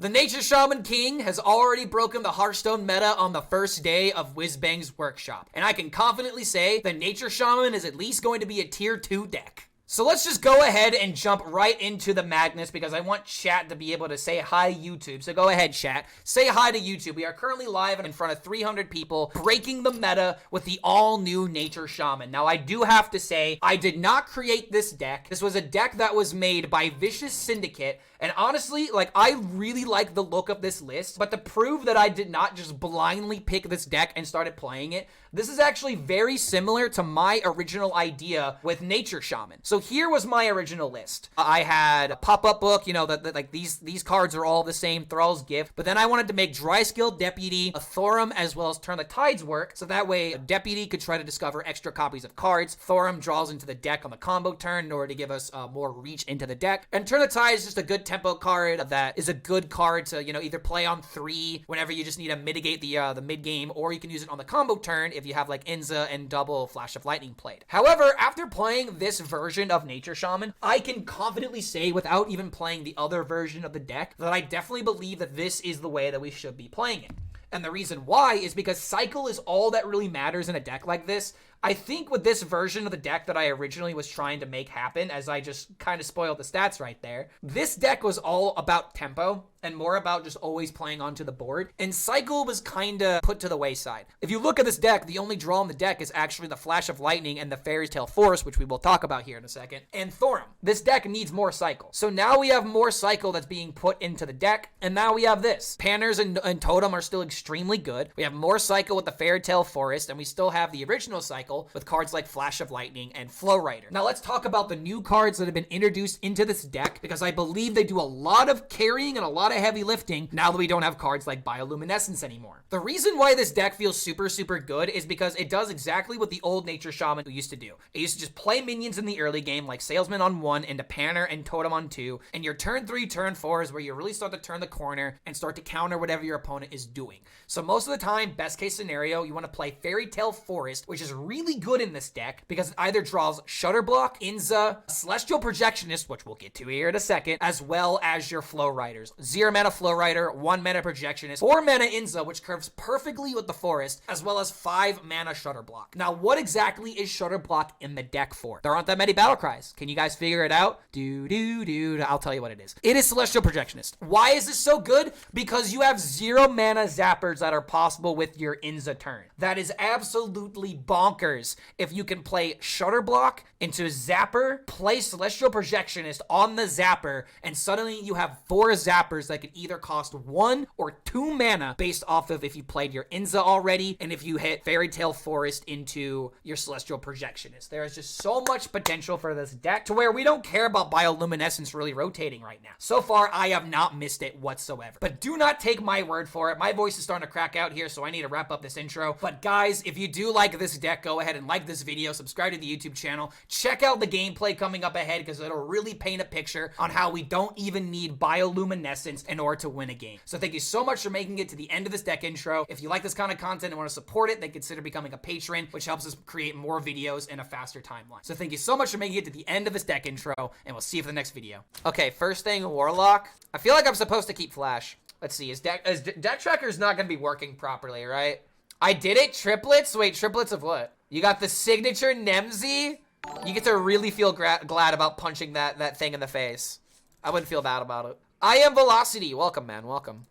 The Nature Shaman King has already broken the Hearthstone meta on the first day of WHIZBANG'S workshop, and I can confidently say the Nature Shaman is at least going to be a tier 2 deck. So let's just go ahead and jump right into the madness because I want chat to be able to say hi YouTube. So go ahead, chat. Say hi to YouTube. We are currently live in front of 300 people breaking the meta with the all-new Nature Shaman. Now, I do have to say, I did not create this deck. This was a deck that was made by Vicious Syndicate. And honestly, like, I really like the look of this list. But to prove that I did not just blindly pick this deck and started playing it, this is actually very similar to my original idea with Nature Shaman. So here was my original list. I had a pop-up book, you know, that like these cards are all the same, Thrall's Gift. But then I wanted to make Dry Skill Deputy, a Thorum, as well as Turn the Tides work. So that way, a Deputy could try to discover extra copies of cards. Thorum draws into the deck on the combo turn in order to give us more reach into the deck. And Turn the Tides is just a good tempo card that is a good card to, you know, either play on 3 whenever you just need to mitigate the mid-game, or you can use it on the combo turn if you have like Inza and double Flash of Lightning played. However, after playing this version of Nature Shaman, I can confidently say without even playing the other version of the deck that I definitely believe that this is the way that we should be playing it. And the reason why is because cycle is all that really matters in a deck like this. I think with this version of the deck that I originally was trying to make happen, as I just kind of spoiled the stats right there, this deck was all about tempo and more about just always playing onto the board. And cycle was kind of put to the wayside. If you look at this deck, the only draw on the deck is actually the Flash of Lightning and the Fairy Tale Forest, which we will talk about here in a second, and Thorum. This deck needs more cycle. So now we have more cycle that's being put into the deck, and now we have this. Panners and Totem are still extremely good. We have more cycle with the Fairy Tale Forest, and we still have the original cycle with cards like Flash of Lightning and Flow Rider. Now let's talk about the new cards that have been introduced into this deck, because I believe they do a lot of carrying and a lot of heavy lifting now that we don't have cards like Bioluminescence anymore. The reason why this deck feels super, super good is because it does exactly what the old Nature Shaman used to do. It used to just play minions in the early game like Salesman on 1 into Panner and Totem on 2, and your turn 3, turn 4 is where you really start to turn the corner and start to counter whatever your opponent is doing. So most of the time, best case scenario, you want to play Fairy Tale Forest, which is really good in this deck because it either draws Shutter Block, Inza, Celestial Projectionist, which we'll get to here in a second, as well as your Flow Riders. 0 mana Flow Rider, 1 mana Projectionist, 4 mana Inza, which curves perfectly with the Forest, as well as 5 mana Shutter Block. Now, what exactly is Shutter Block in the deck for? There aren't that many battle cries. Can you guys figure it out? I'll tell you what it is. It is Celestial Projectionist. Why is this so good? Because you have 0 mana zappers that are possible with your Inza turn. That is absolutely bonkers. If you can play Shutter Block into Zapper, play Celestial Projectionist on the Zapper, and suddenly you have 4 zappers that can either cost 1 or 2 mana based off of if you played your Inza already and if you hit Fairy Tale Forest into your Celestial Projectionist. There is just so much potential for this deck to where we don't care about Bioluminescence really rotating right now. So far, I have not missed it whatsoever. But do not take my word for it. My voice is starting to crack out here, so I need to wrap up this intro. But guys, if you do like this deck, go ahead and like this video, subscribe to the YouTube channel, check out the gameplay coming up ahead because it'll really paint a picture on how we don't even need Bioluminescence in order to win a game. So thank you so much for making it to the end of this deck intro. If you like this kind of content and want to support it, then consider becoming a patron, which helps us create more videos in a faster timeline. So thank you so much for making it to the end of this deck intro, and we'll see you for the next video. Okay, first thing, Warlock. I feel like I'm supposed to keep Flash. Let's see, is deck tracker's not going to be working properly, right? I did it? Triplets? Wait, triplets of what? You got the signature Nemzi? You get to really feel glad about punching that thing in the face. I wouldn't feel bad about it. I am Velocity. Welcome, man. Welcome.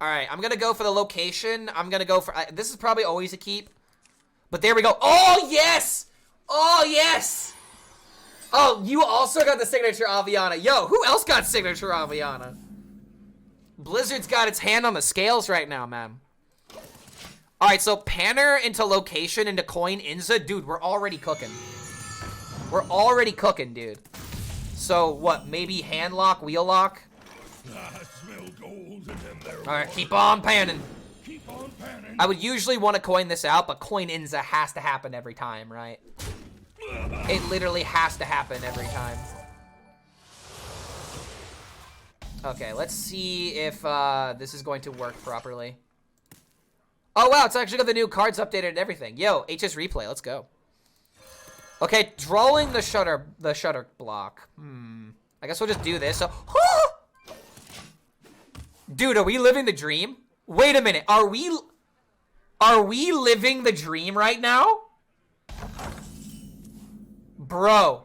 All right, I'm going to go for the location. I'm going to go for... this is probably always a keep. But there we go. Oh, yes! Oh, yes! Oh, you also got the signature Aviana. Yo, who else got signature Aviana? Blizzard's got its hand on the scales right now, man. All right, so Panner into location into coin Inza. Dude, we're already cooking. We're already cooking, dude. So, what, maybe hand lock, wheel lock? All right, keep on panning. Keep on panning. I would usually want to coin this out, but coin Inza has to happen every time, right? It literally has to happen every time. Okay, let's see if this is going to work properly. Oh, wow, it's actually got the new cards updated and everything. Yo, HS Replay, let's go. Okay, drawing the shutter block. I guess we'll just do this. So, Dude, are we living the dream? Wait a minute. Are we living the dream right now? Bro,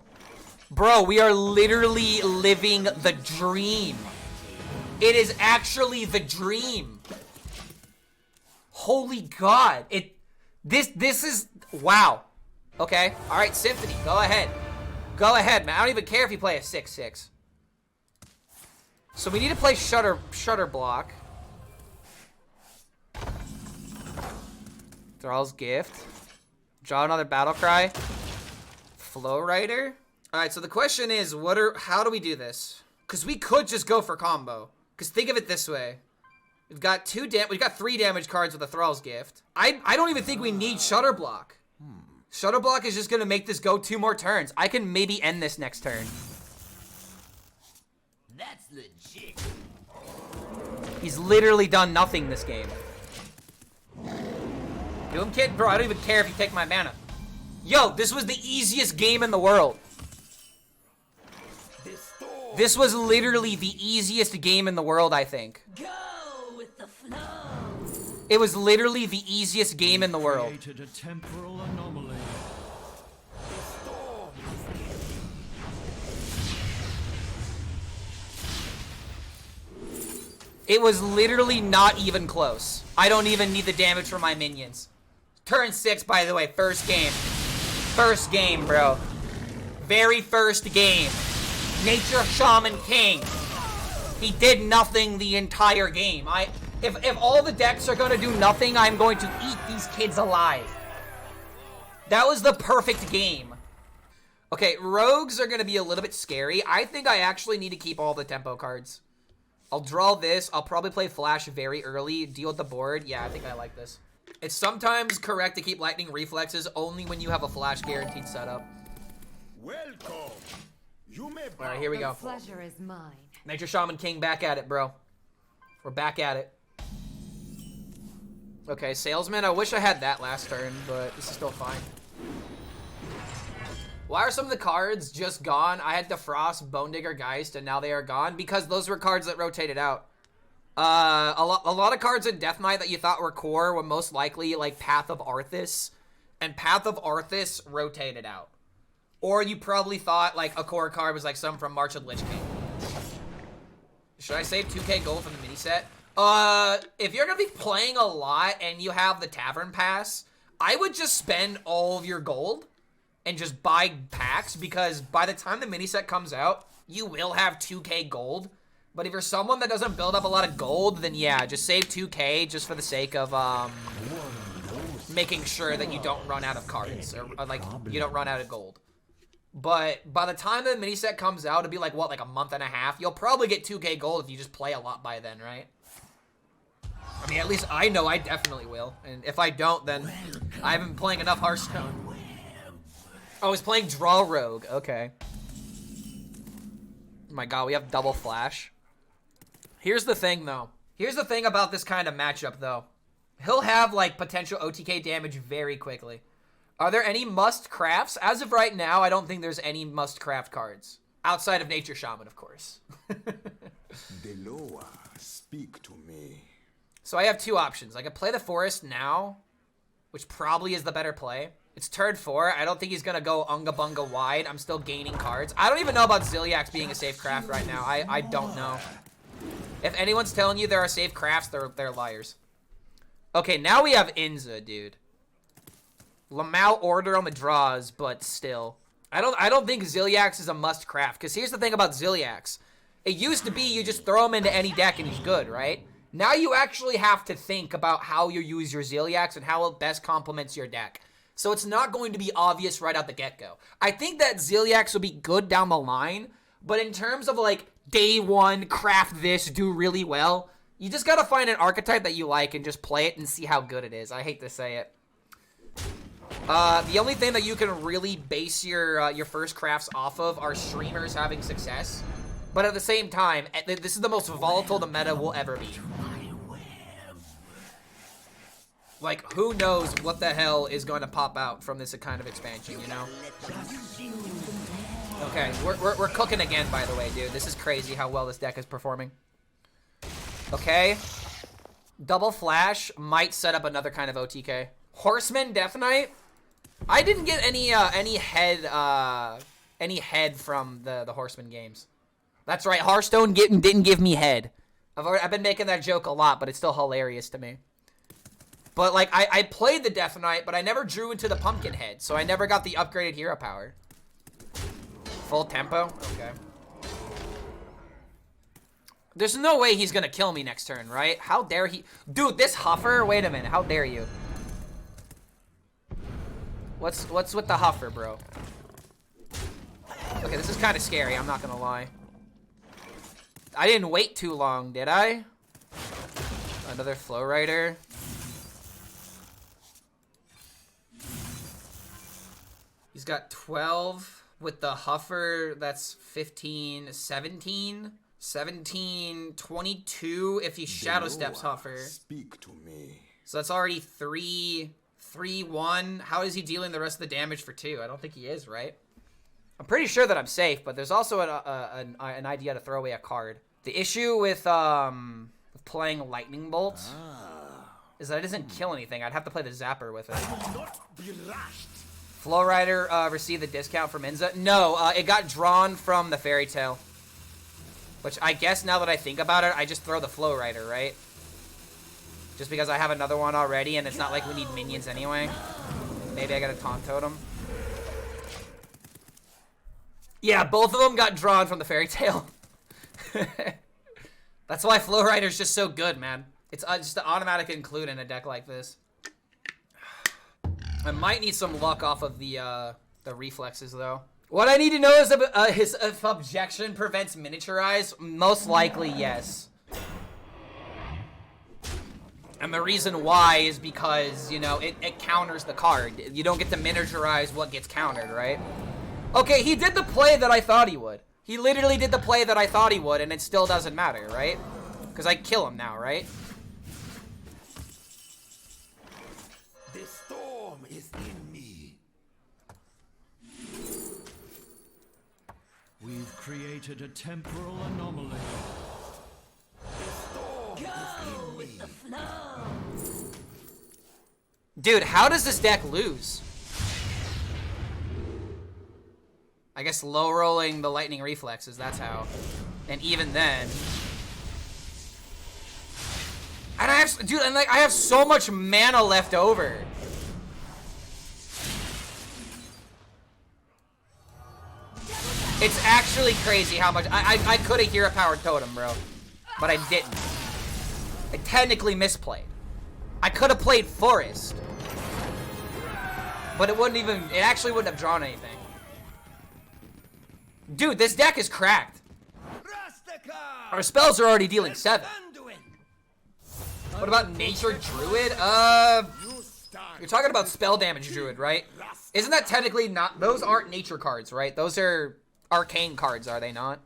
we are literally living the dream. It is actually the dream. Holy God. This is, wow. Okay. All right, Symphony, go ahead. Go ahead, man. I don't even care if you play a 6/6. So we need to play Shutter Block. Thrall's Gift. Draw another Battle Cry. Flow Rider. All right, so the question is, how do we do this? Because we could just go for combo. Because think of it this way. We've got 3 damage cards with a Thrall's Gift. I don't even think we need Shutter Block. Shutter Block is just going to make this go 2 more turns. I can maybe end this next turn. That's legit. He's literally done nothing this game. Do him, kid? Bro, I don't even care if you take my mana. Yo, this was the easiest game in the world. This was literally the easiest game in the world, I think. Go with the flow. It was literally the easiest game in the world. Created a temporal anomaly. It was literally not even close. I don't even need the damage for my minions. Turn 6, by the way, first game. First game, bro. Very first game. Nature Shaman King. He did nothing the entire game. If all the decks are going to do nothing, I'm going to eat these kids alive. That was the perfect game. Okay, rogues are going to be a little bit scary. I think I actually need to keep all the tempo cards. I'll draw this. I'll probably play Flash very early. Deal with the board. Yeah, I think I like this. It's sometimes correct to keep Lightning Reflexes only when you have a Flash guaranteed setup. Welcome. You may All right, here we go. The pleasure is mine. Nature Shaman King back at it, bro. We're back at it. Okay, Salesman. I wish I had that last turn, but this is still fine. Why are some of the cards just gone? I had Defrost, Bone Digger, Geist, and now they are gone because those were cards that rotated out. A lot of cards in Death Knight that you thought were core were most likely like Path of Arthas, and Path of Arthas rotated out. Or you probably thought like a core card was like some from March of Lich King. Should I save 2k gold from the mini set? If you're gonna be playing a lot and you have the Tavern Pass, I would just spend all of your gold and just buy packs, because by the time the mini set comes out, you will have 2k gold. But if you're someone that doesn't build up a lot of gold, then yeah, just save 2k just for the sake of making sure that you don't run out of cards, or like you don't run out of gold. But by the time the mini set comes out, it'll be like what, like a month and a half. You'll probably get 2k gold if you just play a lot by then, right? I mean, at least I know I definitely will. And if I don't, then I haven't been playing enough Hearthstone. Oh, I was playing Draw Rogue. Okay. Oh my god, we have double Flash. Here's the thing, though. Here's the thing about this kind of matchup, though. He'll have, like, potential OTK damage very quickly. Are there any must-crafts? As of right now, I don't think there's any must-craft cards. Outside of Nature Shaman, of course. Deloa, speak to me. So I have 2 options. I could play the Forest now, which probably is the better play. It's turn 4. I don't think he's going to go Unga Bunga wide. I'm still gaining cards. I don't even know about Ziliax being a safe craft right now. I don't know. If anyone's telling you there are safe crafts, they're liars. Okay, now we have Inza, dude. Lamau order on the draws, but still. I don't think Ziliax is a must craft, because here's the thing about Ziliax. It used to be you just throw him into any deck and he's good, right? Now you actually have to think about how you use your Ziliax and how it best complements your deck. So it's not going to be obvious right out the get-go. I think that Ziliax will be good down the line, but in terms of like day one, craft this, do really well, you just gotta find an archetype that you like and just play it and see how good it is. I hate to say it. The only thing that you can really base your first crafts off of are streamers having success. But at the same time, this is the most volatile the meta will ever be. Like, who knows what the hell is going to pop out from this kind of expansion, you know? Okay, we're cooking again, by the way, dude. This is crazy how well this deck is performing. Okay. Double flash might set up another kind of OTK. Horseman Death Knight. I didn't get any head from the Horseman games. That's right. Hearthstone didn't give me head. I've been making that joke a lot, but it's still hilarious to me. But like I played the Death Knight, but I never drew into the pumpkin head, so I never got the upgraded hero power. Full tempo. Okay. There's no way he's gonna kill me next turn, right? How dare he? Dude, this Huffer? Wait a minute. How dare you? What's with the Huffer, bro? Okay, this is kind of scary. I'm not gonna lie. I didn't wait too long, did I? Another Flow Rider. He's got 12 with the Huffer. That's 15, 17. 17, 22 if he Shadow Steps Huffer. Speak to me. So that's already 3, 1. How is he dealing the rest of the damage for 2? I don't think he is, right? I'm pretty sure that I'm safe, but there's also an idea to throw away a card. The issue with playing Lightning Bolt is that it doesn't kill anything. I'd have to play the Zapper with it. Flow Rider received the discount from Inza. No, it got drawn from the Fairy Tale. Which I guess now that I think about it, I just throw the Flow Rider, right? Just because I have another one already and it's not like we need minions anyway. Maybe I gotta Taunt Totem. Yeah, both of them got drawn from the Fairy Tale. That's why Flow Rider's just so good, man. It's just an automatic include in a deck like this. I might need some luck off of the reflexes, though. What I need to know is if Objection prevents Miniaturize. Most likely, yes. And the reason why is because, you know, it counters the card. You don't get to Miniaturize what gets countered, right? Okay, he did the play that I thought he would. He literally did the play that I thought he would, and it still doesn't matter, right? Because I kill him now, right? The storm is in me. We've created a temporal anomaly. Go with the flow. Dude, how does this deck lose? I guess low rolling the lightning reflexes, that's how. And even then. And I have, dude, and like I have so much mana left over. It's actually crazy how much I could have Hero Powered Totem, bro. But I didn't. I technically misplayed. I could have played Forest. But it actually wouldn't have drawn anything. Dude, this deck is cracked. Our spells are already dealing 7. What about Nature Druid? You're talking about spell damage Druid, right? Isn't that technically not... Those aren't nature cards, right? Those are arcane cards, are they not?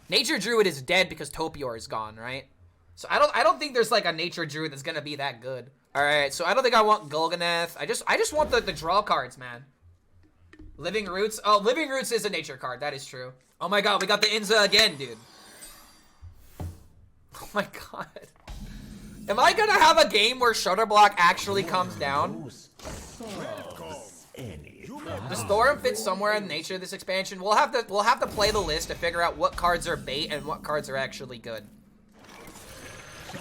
Nature Druid is dead because Topior is gone, right? So I don't think there's like a Nature Druid that's gonna be that good. Alright, so I don't think I want Golganeth. I just want the draw cards, man. Living Roots. Oh, Living Roots is a nature card. That is true. Oh my god, we got the Inza again, dude. Oh my god. Am I gonna have a game where Shutterblock actually comes down? Does Thorum fit somewhere in nature of this expansion? We'll have to play the list to figure out what cards are bait and what cards are actually good.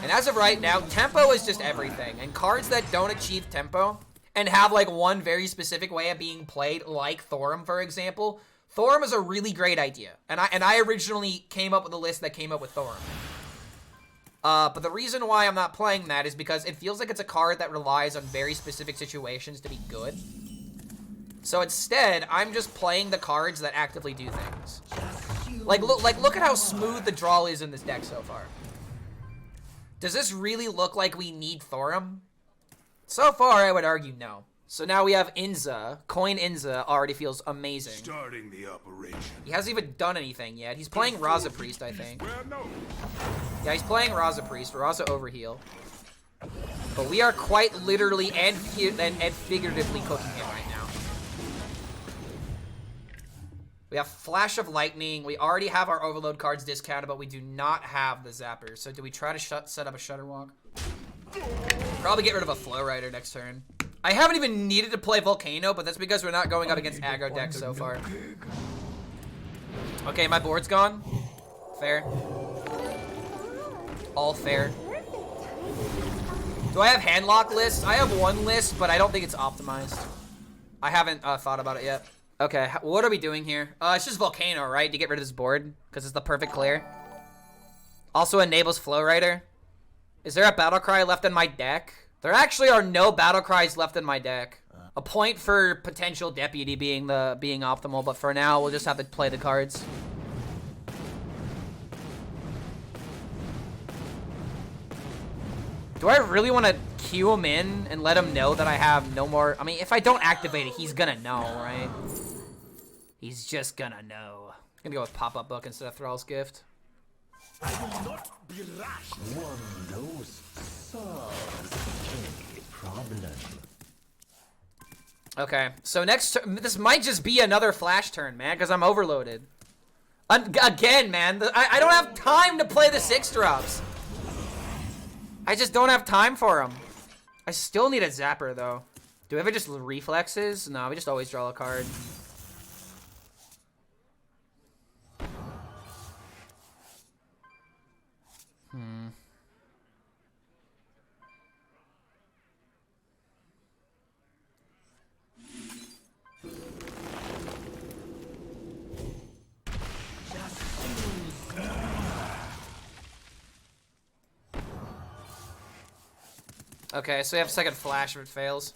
And as of right now, tempo is just everything. And cards that don't achieve tempo and have like one very specific way of being played, like Thorum, for example. Thorum is a really great idea. And I originally came up with a list that came up with Thorum. But the reason why I'm not playing that is because it feels like it's a card that relies on very specific situations to be good. So instead, I'm just playing the cards that actively do things. Like look at how smooth the draw is in this deck so far. Does this really look like we need Thorum? So far, I would argue no. So now we have Inza. Coin Inza already feels amazing. Starting the operation. He hasn't even done anything yet. He's playing Raza Priest, I think. Well, no. Yeah, he's playing Raza Priest. Raza Overheal. But we are quite literally and figuratively cooking him right now. We have Flash of Lightning. We already have our Overload cards discounted, but we do not have the Zappers. So do we try to set up a Shutterwalk? Probably get rid of a Flow Rider next turn. I haven't even needed to play Volcano, but that's because we're not going up against aggro decks so far. Okay, my board's gone. Fair. All fair. Do I have handlock lists? I have one list, but I don't think it's optimized. I haven't thought about it yet. Okay, what are we doing here? It's just Volcano, right? To get rid of this board, because it's the perfect clear. Also enables Flow Rider. Is there a Battle Cry left in my deck? There actually are no Battle Cries left in my deck. A point for potential Deputy being optimal, but for now, we'll just have to play the cards. Do I really want to queue him in and let him know that I have no more? I mean, if I don't activate it, he's gonna know, right? He's just gonna know. I'm gonna go with Pop-Up Book instead of Thrall's Gift. I will not be rash. One knows solves any problem. Okay, so this might just be another Flash turn, man, because I'm overloaded. Again, man, I don't have time to play the 6-drops. I just don't have time for them. I still need a Zapper, though. Do we ever just Reflexes? No, we just always draw a card. Okay, so we have second Flash if it fails.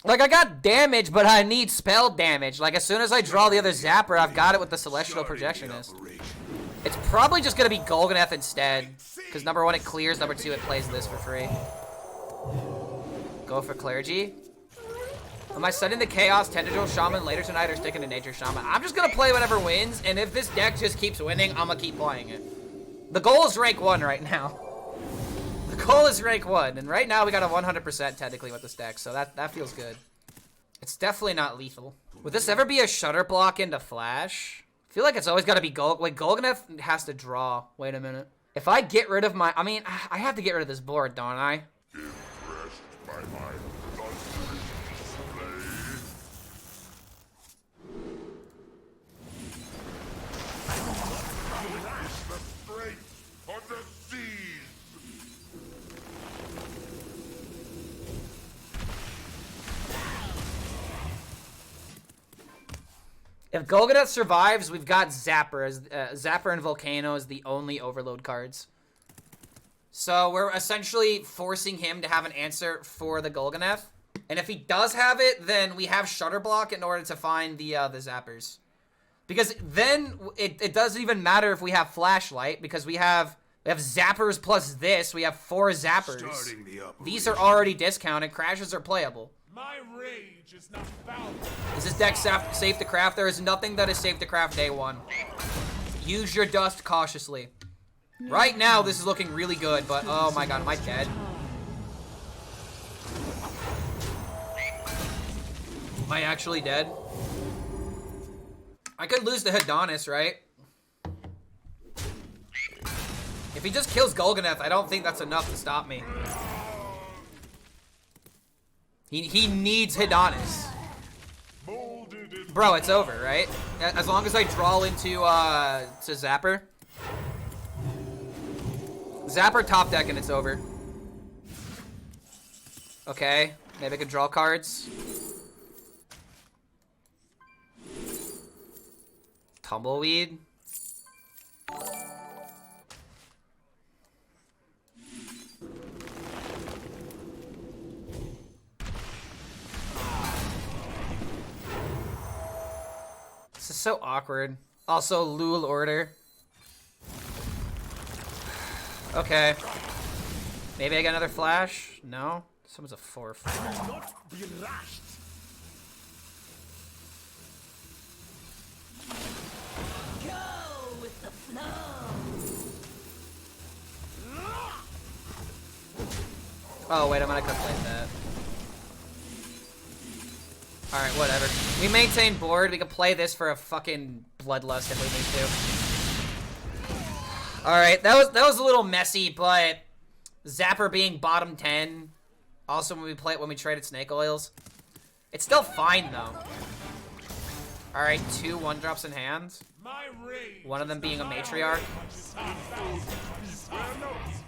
Like, I got damage, but I need spell damage. Like, as soon as I draw the other Zapper, I've got it with the Celestial Projectionist. It's probably just going to be Golganeth instead. Because number one, it clears. Number two, it plays this for free. Go for Clergy. Am I setting the Chaos Tendril Shaman later tonight or sticking to Nature Shaman? I'm just going to play whatever wins. And if this deck just keeps winning, I'm going to keep playing it. The goal is rank 1 right now. The goal is rank 1, and right now we got a 100% technically with this deck, so that feels good. It's definitely not lethal. Would this ever be a Shutter Block into Flash? I feel like it's always got to be Wait, Golganeth has to draw. Wait a minute. If I get rid of my... I mean, I have to get rid of this board, don't I? Impressed by my thundering display? The strength of the seas. If Golganeth survives, we've got Zapper. Zapper and Volcano as the only Overload cards. So we're essentially forcing him to have an answer for the Golganeth. And if he does have it, then we have Shutter Block in order to find the Zappers. Because then it doesn't even matter if we have Flashlight, because we have Zappers plus this. We have 4 Zappers. These are already discounted. Crashes are playable. My rage is not bound. Is this deck safe to craft? There is nothing that is safe to craft day 1. Use your dust cautiously. Right now, this is looking really good, but oh my god, am I dead? Am I actually dead? I could lose the Hedonist, right? If he just kills Golganeth, I don't think that's enough to stop me. He needs Hedonist. Bro, it's over, right? As long as I draw into to Zapper. Zapper top deck and it's over. Okay, maybe I can draw cards. Tumbleweed. This is so awkward. Also, Lul Order. Okay. Maybe I get another Flash? No? Someone's a 4/4. Not be rushed. Go with the flow. Oh, wait, I'm gonna cut play that. Alright, whatever. We maintain board. We can play this for a fucking bloodlust if we need to. Alright, that was a little messy, but Zapper being bottom 10. Also when we traded Snake Oils. It's still fine though. Alright, 2 1-drops in hand. My rage One of them is being a not matriarch. it's not valid. It's not noticed.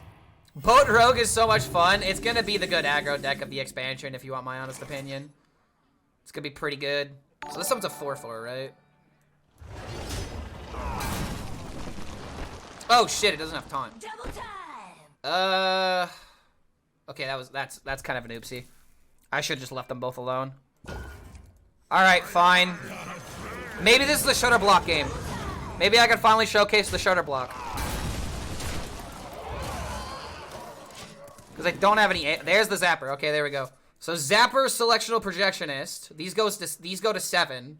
Boat Rogue is so much fun. It's gonna be the good aggro deck of the expansion, if you want my honest opinion. It's gonna be pretty good. So this one's a 4/4, right? Oh shit! It doesn't have taunt. Double time. Okay, that's kind of an oopsie. I should have just left them both alone. All right, fine. Maybe this is the shutter block game. Maybe I can finally showcase the shutter block. Because I don't have any. There's the Zapper. Okay, there we go. So Zapper, Celestial Projectionist. These go to 7.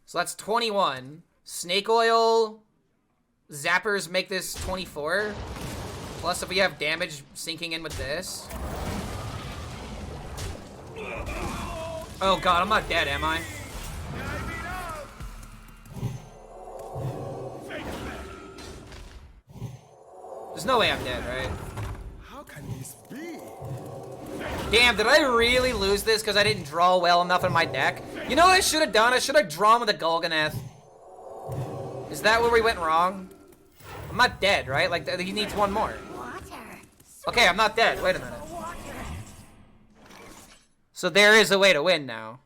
So that's 21. Snake Oil. Zappers make this 24. Plus, if we have damage sinking in with this. Oh god, I'm not dead, am I? There's no way I'm dead, right? How can this be? Damn, did I really lose this because I didn't draw well enough in my deck? You know what I should have done? I should have drawn with a Golganeth. Is that where we went wrong? I'm not dead, right? Like, he needs one more. Water. Okay, I'm not dead. Wait a minute. So there is a way to win now.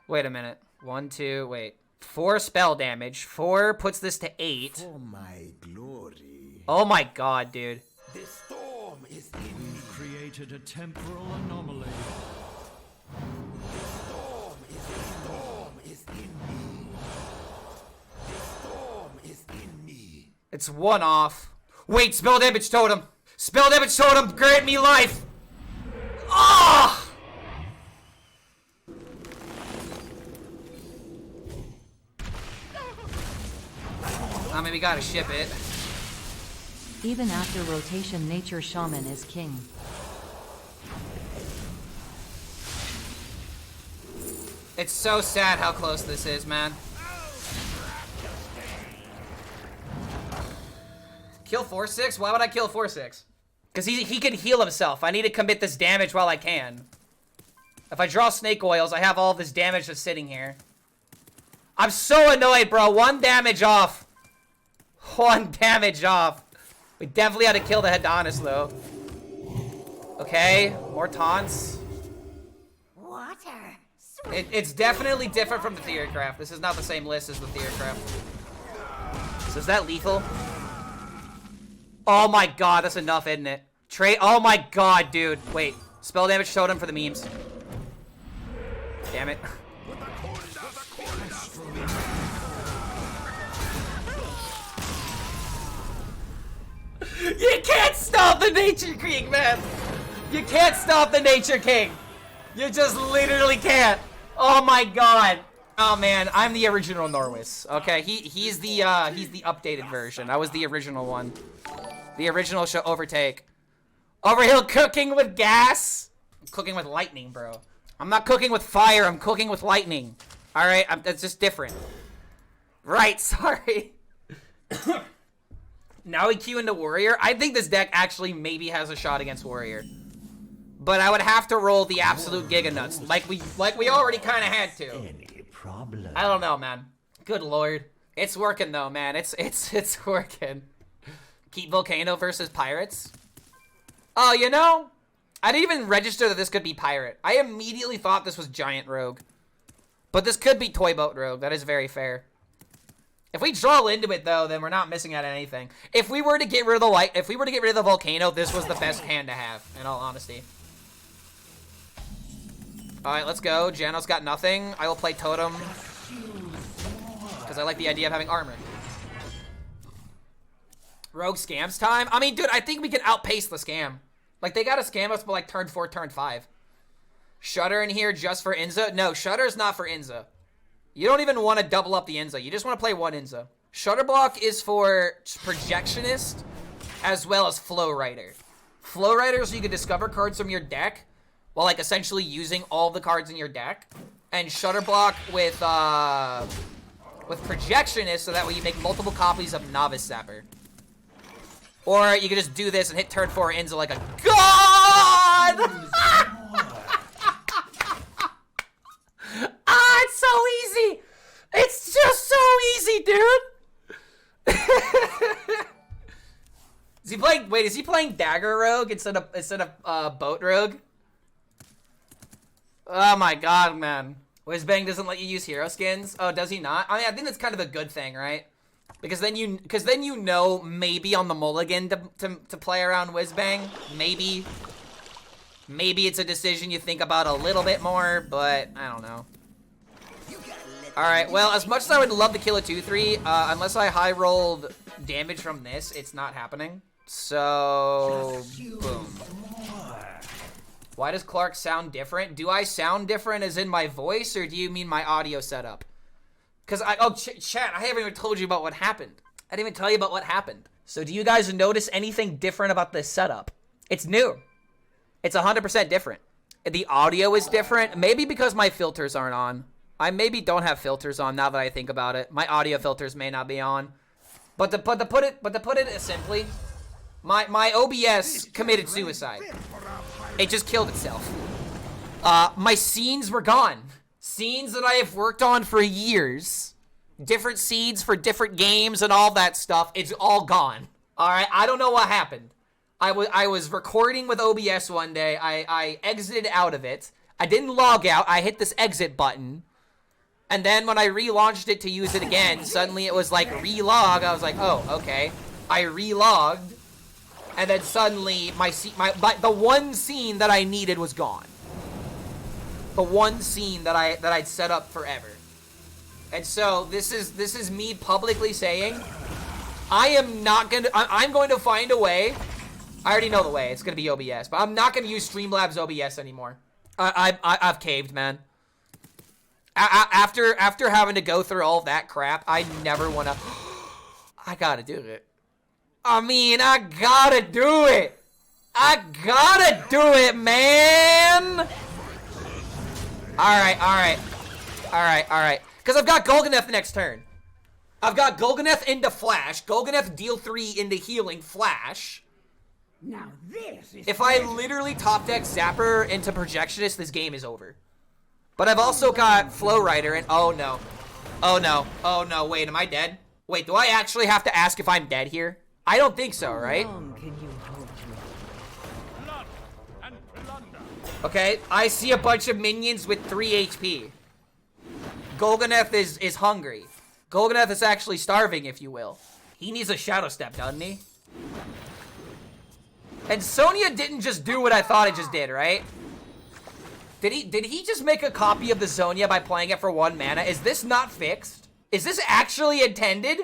Wait a minute. 1, 2, wait. 4 spell damage. 4 puts this to 8. For my glory. Oh my god, dude. The storm is in me. We've created a temporal anomaly. Storm is in me. The storm is in me. It's 1 off. Wait, spell damage totem. Spell damage totem, grant me life. Ah! I mean, we gotta ship it. Even after rotation, Nature Shaman is king. It's so sad how close this is, man. Kill 4/6? Why would I kill 4/6? Because he can heal himself. I need to commit this damage while I can. If I draw Snake Oils, I have all this damage just sitting here. I'm so annoyed, bro. 1 damage off. 1 damage off. We definitely had to kill the Hedonist, though. Okay, more taunts. Water. It's definitely different from the Theorcraft. This is not the same list as the Theorcraft. So is that lethal? Oh my god, that's enough, isn't it? Oh my god, dude. Wait, spell damage totem for the memes. Damn it. You can't stop the Nature King, man. You can't stop the Nature King. You just literally can't. Oh my god. Oh man, I'm the original Norwis. Okay, he's the updated version. I was the original one. The original show overtake. Overhill cooking with gas. I'm cooking with lightning, bro. I'm not cooking with fire. I'm cooking with lightning. All right, that's just different. Right, sorry. Now we queue into Warrior. I think this deck actually maybe has a shot against Warrior. But I would have to roll the absolute Giga Nuts, like we already kind of had to. Any problem? I don't know, man. Good lord, it's working though, man. It's working. Keep Volcano versus Pirates. Oh, you know, I didn't even register that this could be Pirate. I immediately thought this was Giant Rogue, but this could be Toy Boat Rogue. That is very fair. If we draw into it though, then we're not missing out on anything. If we were to get rid of the Volcano, this was the best hand to have, in all honesty. Alright, let's go. Janos got nothing. I will play Totem. Because I like the idea of having armor. Rogue scams time? I mean, dude, I think we can outpace the scam. Like, they gotta scam us by like turn 4, turn 5. Shutter in here just for Inza? No, Shutter's not for Inza. You don't even want to double up the Inza. You just want to play 1 Inza. Shutter Block is for Projectionist as well as Flow Rider. Flow Rider, so you can discover cards from your deck while like essentially using all the cards in your deck. and Shutter Block with Projectionist, so that way you make multiple copies of Novice Sapper. Or you can just do this and hit turn 4 into like a god! Ah, it's so easy! It's just so easy, dude! Is he playing, wait, is he playing Dagger Rogue instead of Boat Rogue? Oh my god, man. Whizbang doesn't let you use hero skins? Oh, does he not? I mean, I think that's kind of a good thing, right? Because then you know maybe on the mulligan to play around Whizbang. Maybe. Maybe it's a decision you think about a little bit more, but I don't know. Alright, well, as much as I would love to kill a 2-3, unless I high rolled damage from this, it's not happening. So, boom. Why does Clark sound different? Do I sound different as in my voice, or do you mean my audio setup? Because chat, I haven't even told you about what happened. I didn't even tell you about what happened. So do you guys notice anything different about this setup? It's new. It's 100% different. The audio is different, maybe because my filters aren't on. I maybe don't have filters on now that I think about it. My audio filters may not be on. But to put it simply, my OBS committed suicide. It just killed itself. My scenes were gone. Scenes that I have worked on for years. Different scenes for different games and all that stuff. It's all gone. Alright, I don't know what happened. I was recording with OBS one day. I exited out of it. I didn't log out. I hit this exit button. And then when I relaunched it to use it again, suddenly it was like relog. I was like, oh, okay. I relogged. And then suddenly the one scene that I needed was gone. The one scene that I'd set up forever. And so this is me publicly saying I'm going to find a way. I already know the way. It's going to be OBS, but I'm not going to use Streamlabs OBS anymore. I've caved, man. After having to go through all that crap, I never want to. I got to do it. I mean, I gotta do it. I gotta do it, man. All right. Because I've got Golganeth next turn. I've got Golganeth into Flash. Golganeth deal 3 into healing Flash. Now this is If I literally top deck Zapper into Projectionist, this game is over. But I've also got Flow Rider and oh no. Oh no. Oh no. Wait, am I dead? Wait, do I actually have to ask if I'm dead here? I don't think so, right? Okay, I see a bunch of minions with 3 HP. Golganeth is hungry. Golganeth is actually starving, if you will. He needs a Shadow Step, doesn't he? And Sonya didn't just do what I thought it just did, right? Did he just make a copy of the Sonya by playing it for 1 mana? Is this not fixed? Is this actually intended?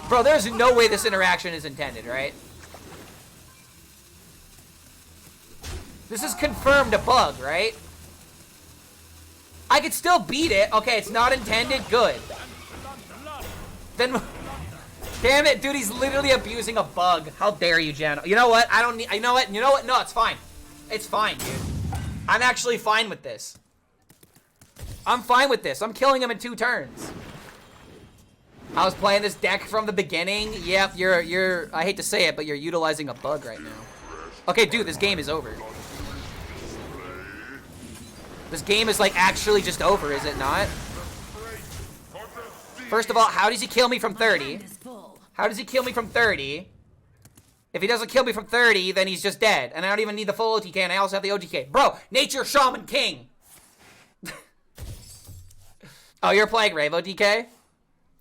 Bro, there's no way this interaction is intended, right? This is confirmed a bug, right? I could still beat it. Okay, it's not intended. Good. Then, damn it, dude, he's literally abusing a bug. How dare you, Jen? You know what? I don't need, you know what? No, it's fine. It's fine, dude. I'm actually fine with this. I'm fine with this. I'm killing him in 2 turns. I was playing this deck from the beginning. Yep, you're, I hate to say it, but you're utilizing a bug right now. Okay, dude, this game is over. This game is, like, actually just over, is it not? First of all, how does he kill me from 30? How does he kill me from 30? If he doesn't kill me from 30, then he's just dead. And I don't even need the full OTK, and I also have the OTK. Bro, Nature Shaman King! Oh, you're playing Ravo DK?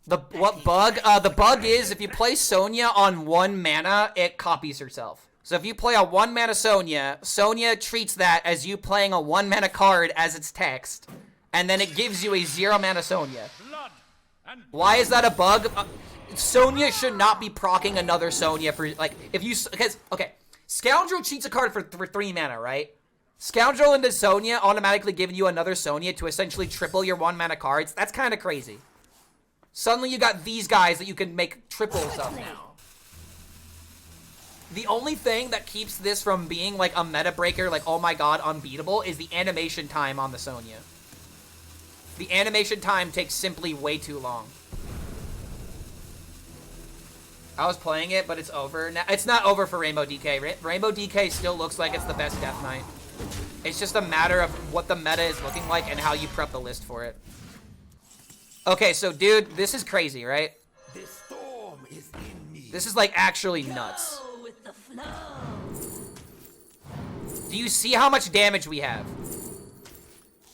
What bug? The bug is if you play Sonya on 1 mana, it copies herself. So if you play a 1 mana Sonya, Sonya treats that as you playing a 1 mana card as its text, and then it gives you a 0 mana Sonya. Why is that a bug? Sonya should not be proccing another Sonya for, like, if you, because, okay, Scoundrel cheats a card for 3 mana, right? Scoundrel into Sonya automatically giving you another Sonya to essentially triple your 1 mana cards. That's kind of crazy. Suddenly you got these guys that you can make triples of now. The only thing that keeps this from being like a meta breaker, like, oh my god, unbeatable, is the animation time on the Sonya. The animation time takes simply way too long. I was playing it, but it's over. Now, it's not over for Rainbow DK. Rainbow DK still looks like it's the best Death Knight. It's just a matter of what the meta is looking like and how you prep the list for it. Okay, so dude, this is crazy, right? The storm is in me. This is like actually nuts. Go with the flow. Do you see how much damage we have?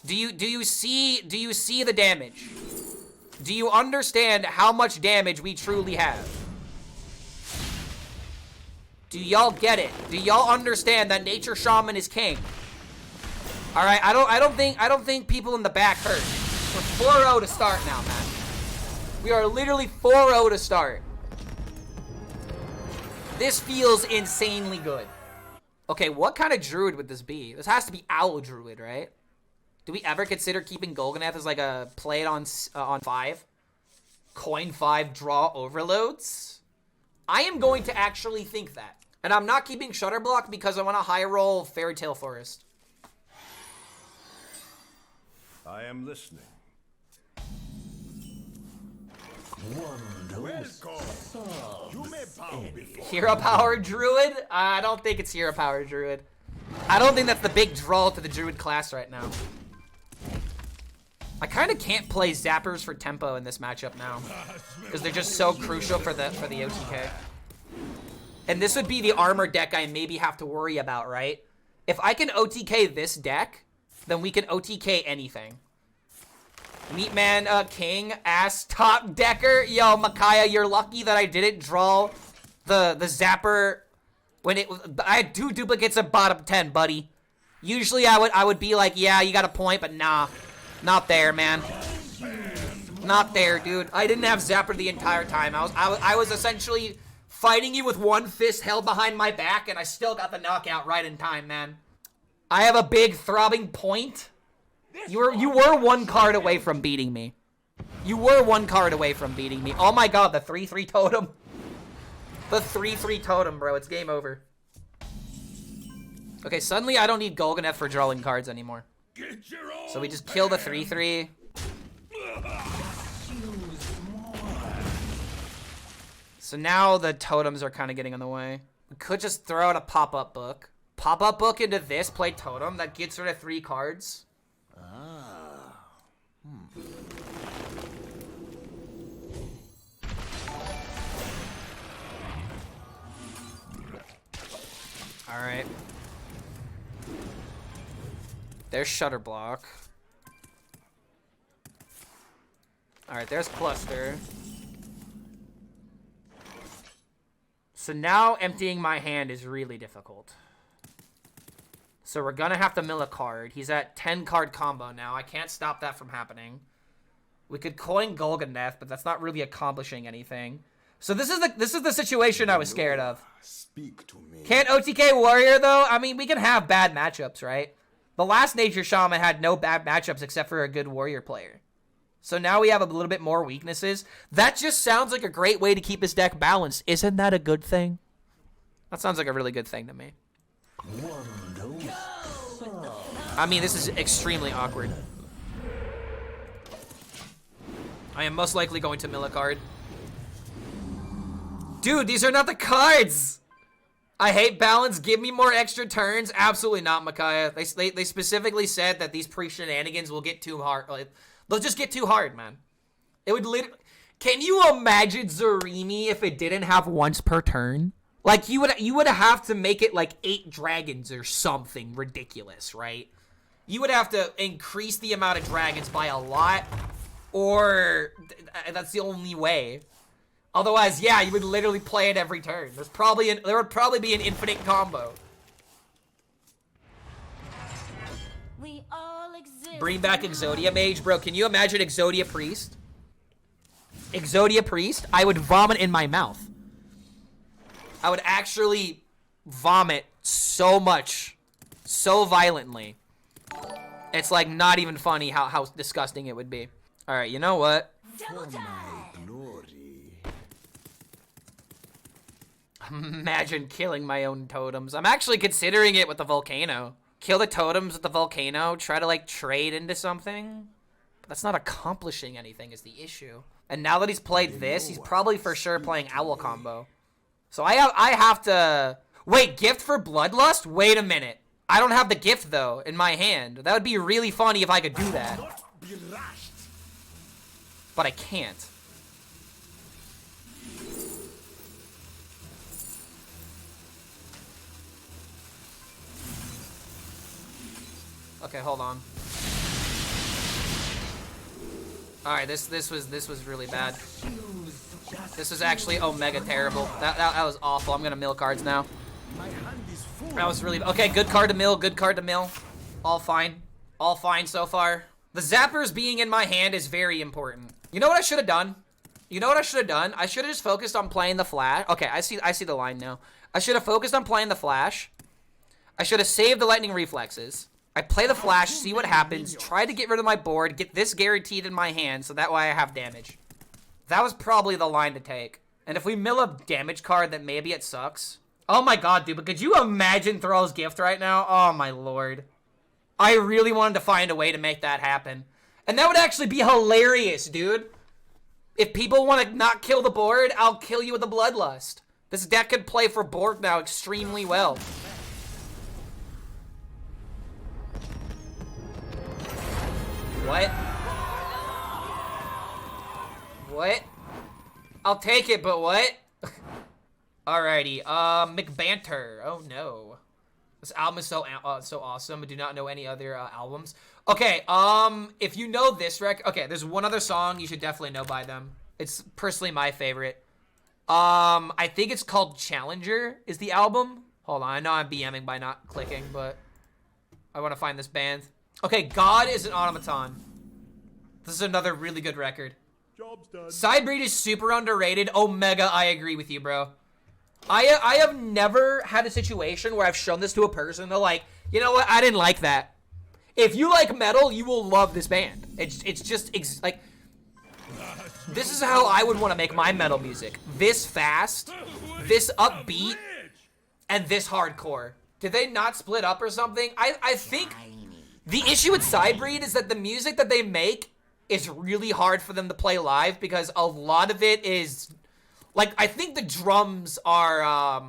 Do you see the damage? Do you understand how much damage we truly have? Do y'all get it? Do y'all understand that Nature Shaman is king? All right, I don't think people in the back hurt. We're 4-0 to start now, man. We are literally 4-0 to start. This feels insanely good. Okay, what kind of druid would this be? This has to be owl druid, right? Do we ever consider keeping Golganath as like a play it on 5? Coin 5 draw overloads? I am going to actually think that. And I'm not keeping Shutterblock because I want to high roll Fairy Tale Forest. I am listening. Welcome. You may bow before. Hero Power Druid? I don't think it's Hero Power Druid. I don't think that's the big draw to the Druid class right now. I kind of can't play Zappers for tempo in this matchup now because they're just so crucial for the OTK. And this would be the armor deck I maybe have to worry about, right? If I can OTK this deck, then we can OTK anything. Meatman King ass top decker. Yo, Micaiah, you're lucky that I didn't draw the Zapper when I had 2 duplicates of bottom 10, buddy. Usually I would be like, yeah, you got a point, but nah. Not there, man. Not there, dude. I didn't have Zapper the entire time. I was essentially fighting you with one fist held behind my back, and I still got the knockout right in time, man. I have a big throbbing point. You were 1 card away from beating me. You were 1 card away from beating me. Oh my god, the 3/3 totem. The 3/3 totem, bro. It's game over. Okay, suddenly I don't need Golganath for drawing cards anymore. So we just kill the 3/3. So now the totems are kind of getting in the way. We could just throw out a pop-up book. Pop-up book into this, play totem. That gets rid of 3 cards. All right. There's Shutterblock. All right, there's Cluster. So now emptying my hand is really difficult. So we're gonna have to mill a card. He's at 10 card combo now. I can't stop that from happening. We could coin Golganath, but that's not really accomplishing anything. So this is the situation I was scared of. Speak to me. Can't OTK Warrior though? I mean, we can have bad matchups, right? The last Nature Shaman had no bad matchups except for a good Warrior player. So now we have a little bit more weaknesses. That just sounds like a great way to keep his deck balanced. Isn't that a good thing? That sounds like a really good thing to me. I mean, this is extremely awkward. I am most likely going to mill a card. Dude, these are not the cards! I hate balance. Give me more extra turns. Absolutely not, Micaiah. They specifically said that these pre-shenanigans will get too hard. Like, they'll just get too hard, man. It would literally... Can you imagine Zarimi if it didn't have once per turn? Like, you would have to make it like 8 dragons or something ridiculous, right? You would have to increase the amount of dragons by a lot, or that's the only way. Otherwise, yeah, you would literally play it every turn. There would probably be an infinite combo. We all exist. Bring back Exodia Mage, bro. Can you imagine Exodia Priest? Exodia Priest? I would vomit in my mouth. I would actually vomit so much, so violently. It's like not even funny how disgusting it would be. All right, you know what? Double time. Imagine killing my own totems. I'm actually considering it with the volcano. Kill the totems with the volcano. Try to like trade into something. But that's not accomplishing anything is the issue. And now that he's played this, he's probably for sure playing Owl Combo. So I have to... Wait, gift for Bloodlust? Wait a minute. I don't have the gift, though, in my hand. That would be really funny if I could do that. But I can't. Okay, hold on. All right, this was really bad. This was actually Omega terrible. That was awful. I'm gonna mill cards now. That was really okay. Good card to mill. Good card to mill. All fine. All fine so far. The zappers being in my hand is very important. You know what I should have done? You know what I should have done? I should have just focused on playing the flash. Okay, I see the line now. I should have focused on playing the flash. I should have saved the lightning reflexes. I play the flash, see what happens, try to get rid of my board, get this guaranteed in my hand, so that way I have damage. That was probably the line to take. And if we mill a damage card, then maybe it sucks. Oh my god, dude, but could you imagine Thrall's Gift right now? Oh my lord. I really wanted to find a way to make that happen. And that would actually be hilarious, dude. If people want to not kill the board, I'll kill you with a Bloodlust. This deck could play for board now extremely well. What? What? I'll take it, but what? Alrighty, McBanter. Oh no. This album is so awesome. I do not know any other albums. Okay, if you know this record, okay, there's one other song you should definitely know by them. It's personally my favorite. I think it's called Challenger is the album. Hold on, I know I'm BMing by not clicking, but I want to find this band. Okay, God is an Automaton. This is another really good record. Job's done. Sidebreed is super underrated. Omega, I agree with you, bro. I have never had a situation where I've shown this to a person and they're like, you know what, I didn't like that. If you like metal, you will love this band. It's just, like, this is how I would want to make my metal music. This fast, this upbeat, and this hardcore. Did they not split up or something? I think the issue with Sidebreed is that the music that they make is really hard for them to play live because a lot of it is, like, I think the drums are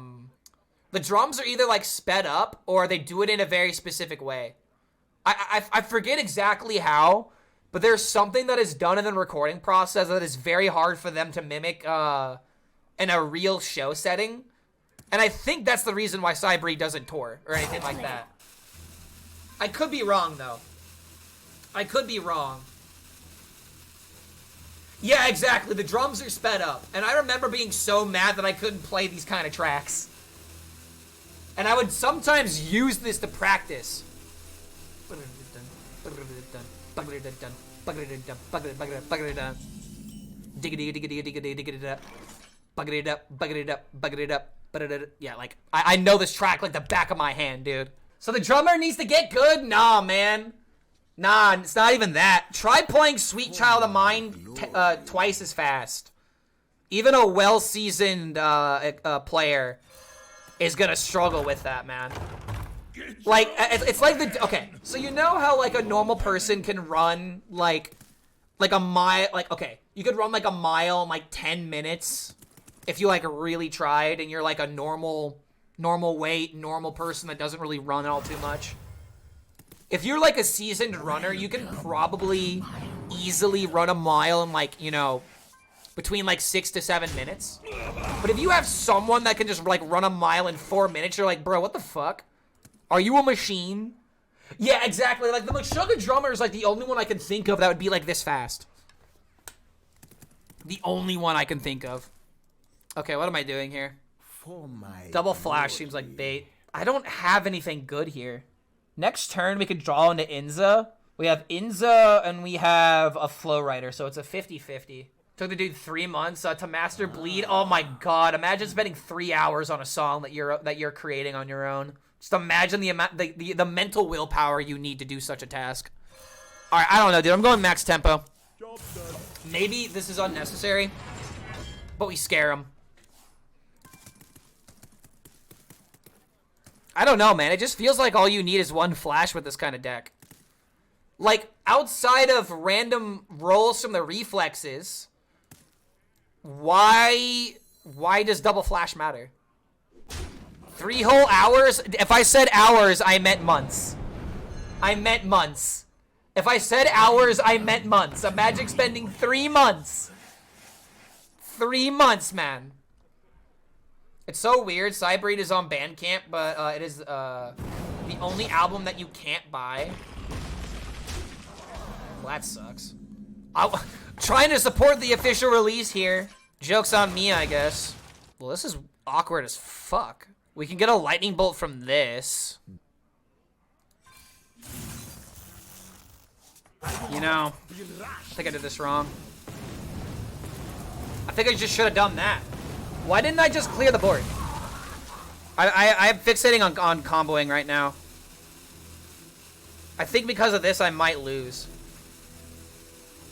either, like, sped up or they do it in a very specific way. I forget exactly how, but there's something that is done in the recording process that is very hard for them to mimic in a real show setting. And I think that's the reason why Sidebreed doesn't tour or anything like that. I could be wrong, though. I could be wrong. Yeah, exactly. The drums are sped up. And I remember being so mad that I couldn't play these kind of tracks. And I would sometimes use this to practice. Yeah, like, I know this track like the back of my hand, dude. So the drummer needs to get good? Nah, man. Nah, it's not even that. Try playing Sweet Child of Mine twice as fast. Even a well-seasoned player is gonna struggle with that, man. Like, it's like the... Okay, so you know how, like, a normal person can run, like a mile... Like, okay, you could run, like, a mile in, like, 10 minutes if you, like, really tried and you're, like, a normal weight, normal person that doesn't really run all too much. If you're, like, a seasoned runner, you can probably easily run a mile in, like, you know, between, like, 6 to 7 minutes. But if you have someone that can just, like, run a mile in 4 minutes, you're like, bro, what the fuck? Are you a machine? Yeah, exactly. Like, the Meshuggah drummer is, like, the only one I can think of that would be, like, this fast. The only one I can think of. Okay, what am I doing here? Double flash seems like bait. I don't have anything good here. Next turn, we could draw into Inza. We have Inza, and we have a Flow Rider, so it's a 50-50. Took the dude 3 months to master Bleed. Oh my god, imagine spending 3 hours on a song that you're creating on your own. Just imagine the amount, the mental willpower you need to do such a task. All right, I don't know, dude. I'm going max tempo. Maybe this is unnecessary, but we scare him. I don't know, man. It just feels like all you need is one flash with this kind of deck. Like, outside of random rolls from the reflexes, why does double flash matter? 3 whole hours? If I said hours, I meant months. I meant months. If I said hours, I meant months. Imagine spending 3 months. 3 months, man. It's so weird. Cybreed is on Bandcamp, but it is the only album that you can't buy. Well, that sucks. Trying to support the official release here. Joke's on me, I guess. Well, this is awkward as fuck. We can get a lightning bolt from this. You know, I think I did this wrong. I think I just should have done that. Why didn't I just clear the board? I'm fixating on comboing right now. I think because of this, I might lose.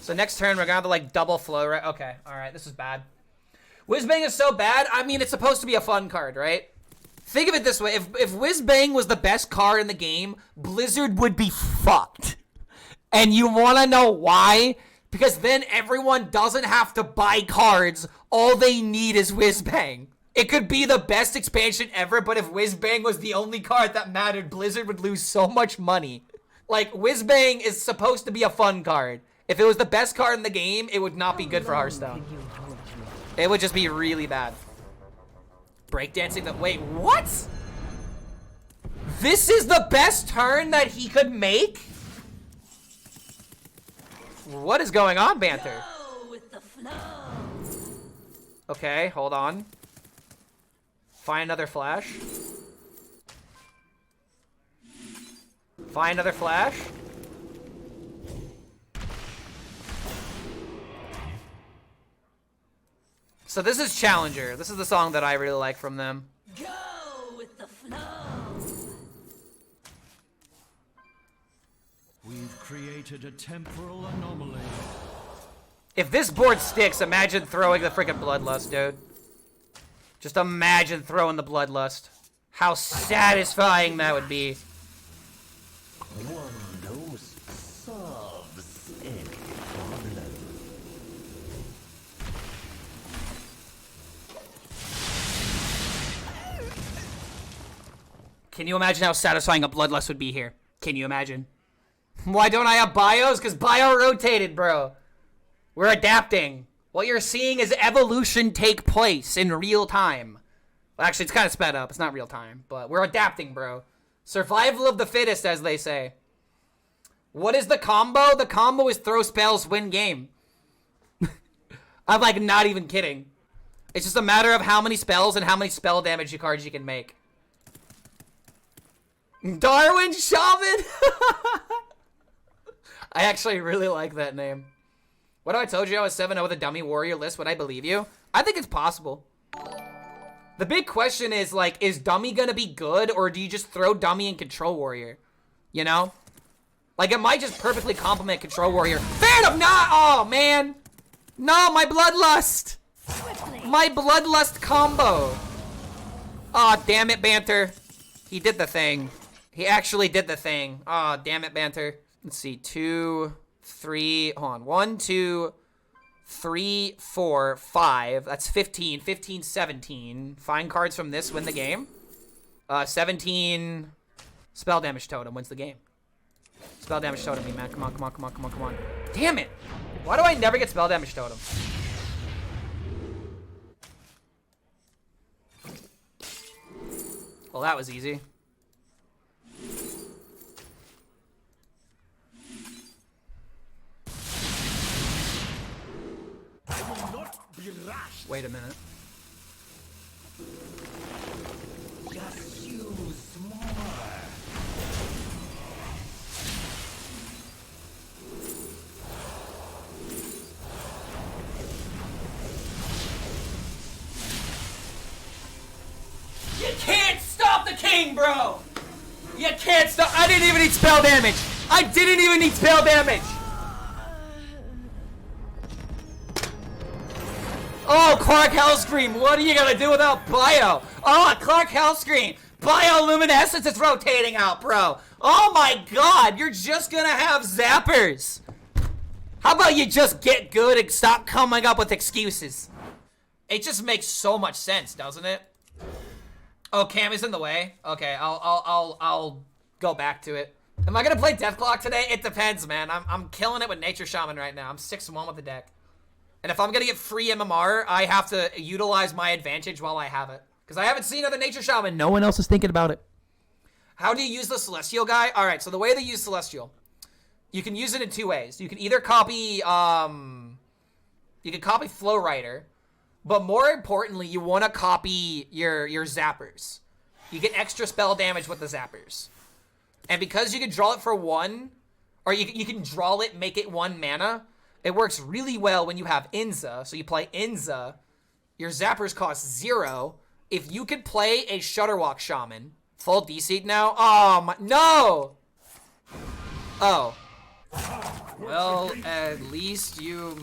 So next turn, we're gonna have to like double flow, right? Okay, all right, this is bad. Whizbang is so bad. I mean, it's supposed to be a fun card, right? Think of it this way. If Whizbang was the best card in the game, Blizzard would be fucked. And you want to know why? Because then everyone doesn't have to buy cards. All they need is Whizbang. It could be the best expansion ever, but if Whizbang was the only card that mattered, Blizzard would lose so much money. Like, Whizbang is supposed to be a fun card. If it was the best card in the game, it would not be good for Hearthstone. It would just be really bad. Breakdancing the... Wait, what? This is the best turn that he could make? What is going on, Banter? Go with the flow. Okay, hold on. Find another flash. Find another flash. So this is Challenger. This is the song that I really like from them. Go with the flow. We've created a temporal anomaly. If this board sticks, imagine throwing the freaking Bloodlust, dude. Just imagine throwing the Bloodlust. How satisfying that would be. One dose solves any problem. Can you imagine how satisfying a Bloodlust would be here? Can you imagine? Why don't I have bios? Because bio rotated, bro. We're adapting. What you're seeing is evolution take place in real time. Well, actually, it's kind of sped up. It's not real time, but we're adapting, bro. Survival of the fittest, as they say. What is the combo? The combo is throw spells, win game. I'm like not even kidding. It's just a matter of how many spells and how many spell damage cards you can make. Darwin Shaman! I actually really like that name. What if I told you I was 7-0 with a dummy warrior list? Would I believe you? I think it's possible. The big question is, like, is dummy gonna be good, or do you just throw dummy and control warrior? You know? Like, it might just perfectly complement control warrior. Fair enough! Not! Oh, man! No, my Bloodlust! My Bloodlust combo! Aw, oh, damn it, Banter. He did the thing. He actually did the thing. Aw, oh, damn it, Banter. Let's see, 2, 3, hold on. 1, 2, 3, 4, 5. That's 15. 15, 17. Find cards from this, win the game. 17. Spell damage totem wins the game. Spell damage totem, man. Come on, come on, come on, come on, come on. Damn it! Why do I never get spell damage totem? Well, that was easy. Wait a minute. Just use more. You can't stop the king, bro! You can't stop. I didn't even need spell damage. I didn't even need spell damage. Oh, Clark HELLSCREAM, what are you gonna do without bio? Oh, Clark HELLSCREAM, Bioluminescence is rotating out, bro. Oh my god, you're just gonna have zappers. How about you just get good and stop coming up with excuses? It just makes so much sense, doesn't it? Oh, Cam is in the way. Okay, I'll go back to it. Am I gonna play Deathclock today? It depends, man. I'm killing it with Nature Shaman right now. I'm 6-1 with the deck. And if I'm gonna get free MMR, I have to utilize my advantage while I have it. Because I haven't seen other Nature Shaman. No one else is thinking about it. How do you use the Celestial guy? Alright, so the way they use Celestial, you can use it in 2 ways. You can either copy, Flow Rider, but more importantly, you want to copy your zappers. You get extra spell damage with the zappers. And because you can draw it for 1, or you can draw it, make it 1 mana, it works really well when you have Inza. So you play Inza, your zappers cost 0. If you could play a Shutterwalk Shaman, full D-Seed now, oh my, no! Oh. Well, at least you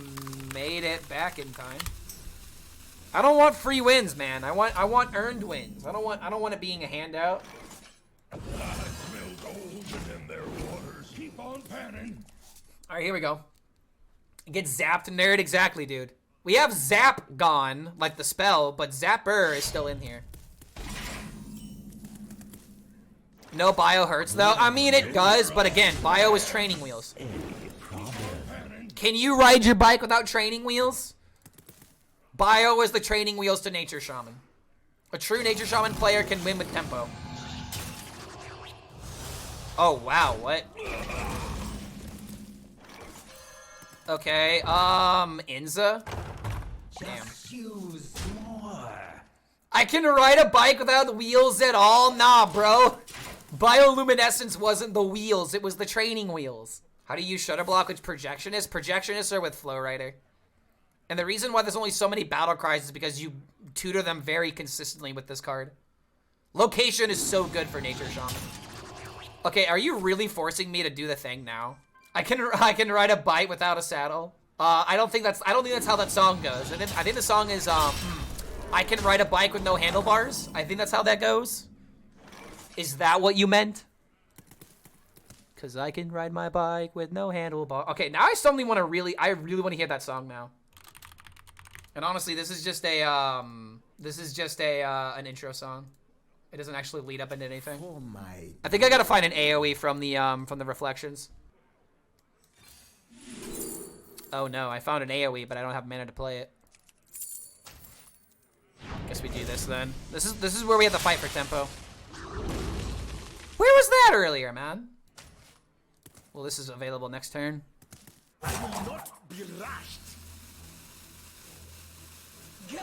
made it back in time. I don't want free wins, man. I want earned wins. I don't want it being a handout. I smell gold in their waters. Keep on panning. All right, here we go. Get zapped, nerd. Exactly, dude. We have zap gone, like the spell, but zapper is still in here. No bio hurts, though. I mean, it does, but again, bio is training wheels. Can you ride your bike without training wheels? Bio is the training wheels to Nature Shaman. A true Nature Shaman player can win with tempo. Oh, wow, what? Okay, Inza? Damn. Use more. I can ride a bike without wheels at all? Nah, bro. Bioluminescence wasn't the wheels, it was the training wheels. How do you use Shutter Block with Projectionist? Projectionists are with Flow Rider. And the reason why there's only so many battle cries is because you tutor them very consistently with this card. Location is so good for Nature Shaman. Okay, are you really forcing me to do the thing now? I can ride a bike without a saddle. I don't think that's how that song goes. I think the song is I can ride a bike with no handlebars. I think that's how that goes. Is that what you meant? Cause I can ride my bike with no handlebar. Okay, now I suddenly want to really want to hear that song now. And honestly, this is just a an intro song. It doesn't actually lead up into anything. Oh my. I think I gotta find an AoE from the reflections. Oh no, I found an AoE, but I don't have mana to play it. Guess we do this then. This is where we have to fight for tempo. Where was that earlier, man? Well, this is available next turn. I will not be rushed. Go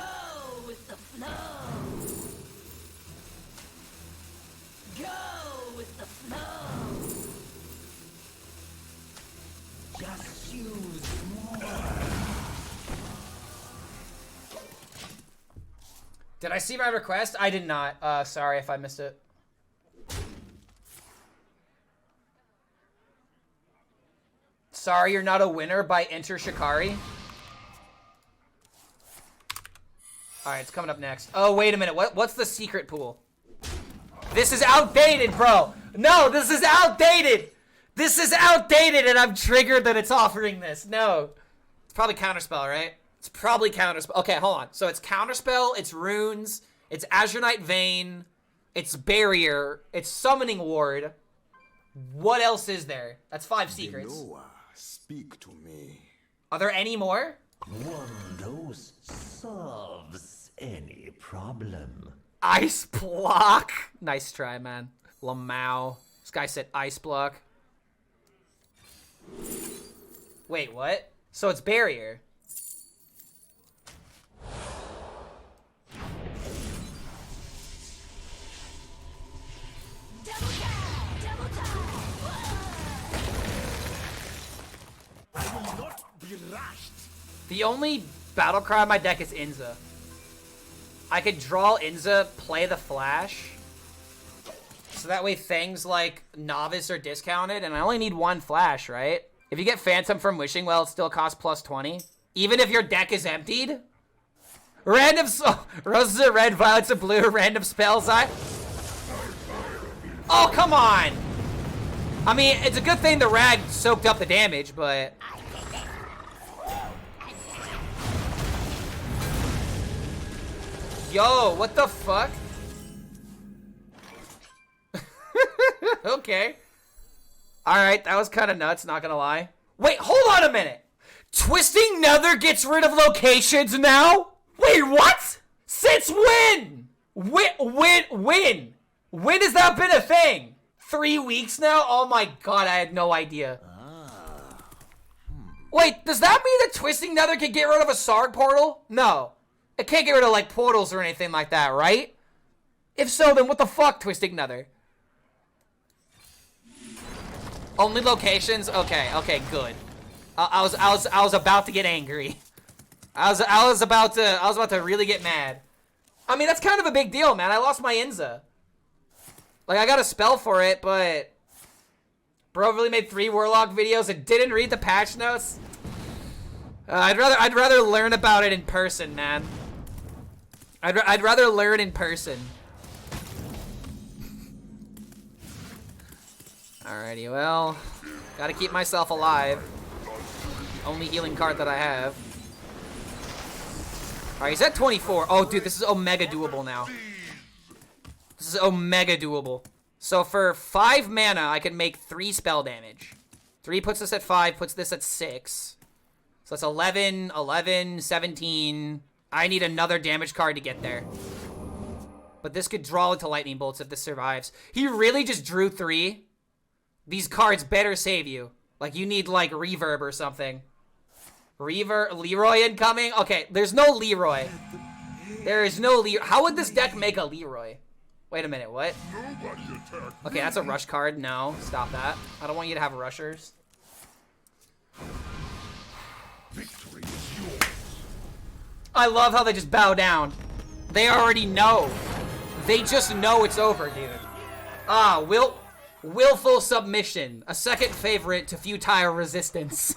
with the flow. Go with the flow. Just use more. Did I see my request? I did not. Sorry if I missed it. Sorry You're Not a Winner by Enter Shikari. Alright, it's coming up next. Oh, wait a minute. What's the secret pool? This is outdated, bro. No, this is outdated. This is outdated, and I'm triggered that it's offering this. No. It's probably Counterspell, right? It's probably Counterspell. Okay, hold on. So it's Counterspell, it's Runes, it's Azure Vein, it's Barrier, it's Summoning Ward. What else is there? That's 5 secrets. Noah, speak to me. Are there any more? One dose solves any problem. Ice Block. Nice try, man. Lamau. This guy said Ice Block. Wait, what? So it's Barrier. I will not be rushed. The only battle cry on my deck is Inza. I could draw Inza, play the Flash. So that way things like Novice are discounted, and I only need 1 Flash, right? If you get Phantom from Wishing Well, it still costs plus 20. Even if your deck is emptied? Roses are red, violets are blue, random spells. Oh, come on. I mean, it's a good thing the rag soaked up the damage, but... Yo, what the fuck? Okay. Alright, that was kind of nuts, not gonna lie. Wait, hold on a minute. Twisting Nether gets rid of locations now? Wait, what? Since when? When? When has that been a thing? 3 weeks now? Oh my god, I had no idea. Wait, does that mean that Twisting Nether can get rid of a Sarg portal? No. It can't get rid of, like, portals or anything like that, right? If so, then what the fuck, Twisting Nether? Only locations? Okay, good. I was about to get angry. I was about to really get mad. I mean, that's kind of a big deal, man. I lost my Inza. Like, I got a spell for it, but bro really made 3 Warlock videos and didn't read the patch notes. I'd rather learn about it in person, man. I'd rather learn in person. Alrighty, well, gotta keep myself alive. Only healing card that I have. Alright, he's at 24. Oh, dude, this is Omega doable now. This is Omega doable. So for 5 mana, I can make 3 spell damage. 3 puts this at 5, puts this at 6. So that's 11, 11, 17. I need another damage card to get there. But this could draw into lightning bolts if this survives. He really just drew 3. These cards better save you. Like, you need, like, reverb or something. Leroy incoming? Okay, there's no Leroy. There is no Leroy. How would this deck make a Leroy? Wait a minute, what? Okay, that's a rush card. No, stop that. I don't want you to have rushers. Victory is yours. I love how they just bow down. They already know. They just know it's over, dude. Ah, willful submission. A second favorite to futile resistance.